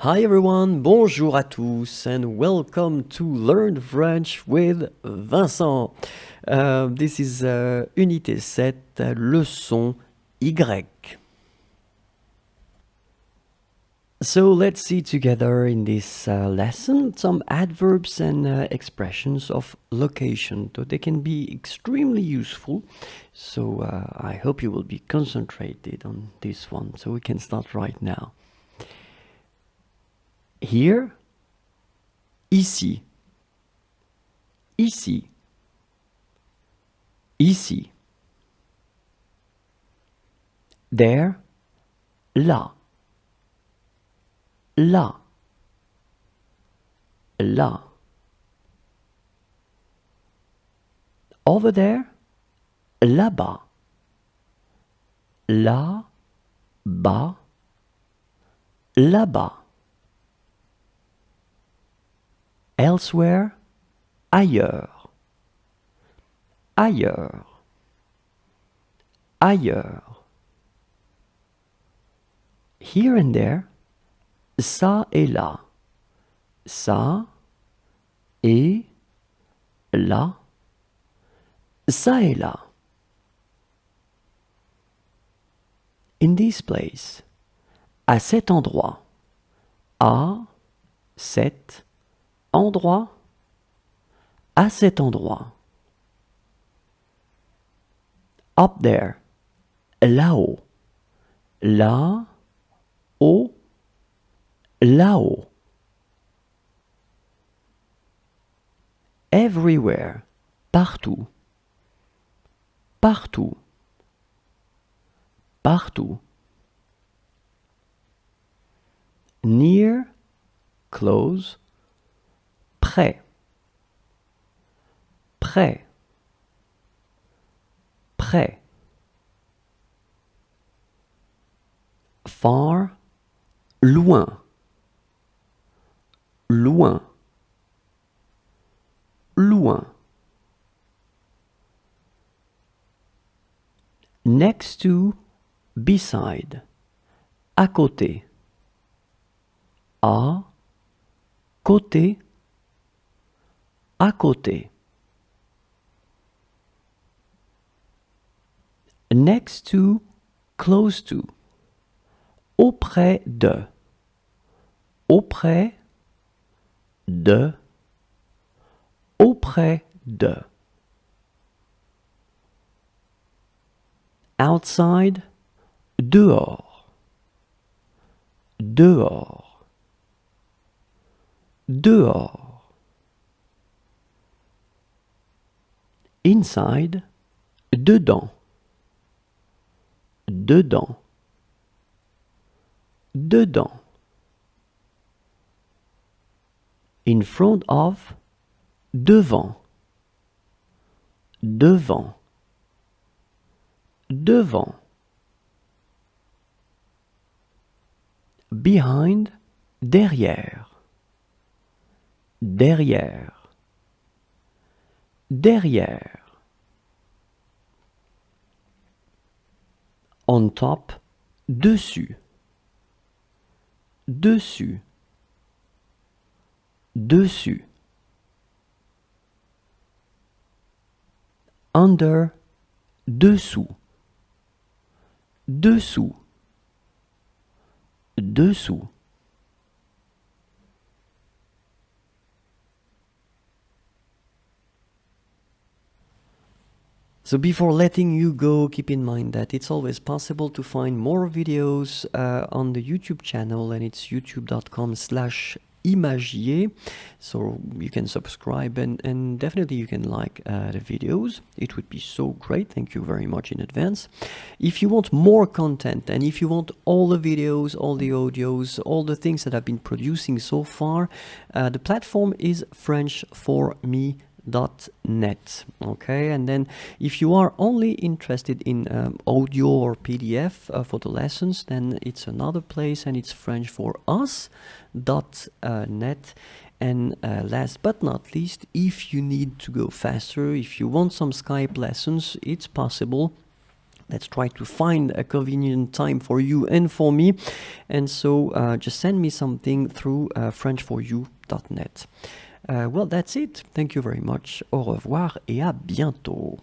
Hi everyone, bonjour à tous, and welcome to Learn French with Vincent. This is Unité 7, leçon Y. So let's see together in this lesson some adverbs and expressions of location. So they can be extremely useful. So I hope you will be concentrated on this one. So we can start right now. Here, ici. Ici. Ici. There, là. Là. Là. Over there, là-bas. Là-bas. Là-bas. Elsewhere, ailleurs. Ailleurs. Ailleurs. Here and there, ça et là. Ça et là. Ça et là. In this place, à cet endroit. À cet endroit. À cet endroit. Up there, là-haut. Là-haut. Là-haut. Everywhere, partout. Partout. Partout. Near, close. Près. Près. Près. Far, loin. Loin. Loin. Next to, beside. À côté. À côté. À côté. Next to, close to. Auprès de. Auprès de. Auprès de. Outside, dehors. Dehors. Dehors. Inside, dedans. Dedans. Dedans. In front of, devant. Devant. Devant. Behind, derrière. Derrière. Derrière. On top, dessus. Dessus. Dessus. Under, dessous. Dessous. Dessous. So before letting you go, keep in mind that it's always possible to find more videos on the YouTube channel, and it's youtube.com/imagier. So you can subscribe and definitely you can like the videos. It would be so great. Thank you very much in advance. If you want more content, and if you want all the videos, all the audios, all the things that I've been producing so far, the platform is frenchforme.net. Okay, and then if you are only interested in audio or PDF for the lessons, then it's another place, and it's frenchforus.net. And last but not least, if you need to go faster, if you want some Skype lessons, it's possible. let's try to find a convenient time for you and for me. And so just send me something through frenchforyou.net. Well, that's it. Thank you very much. Au revoir et à bientôt.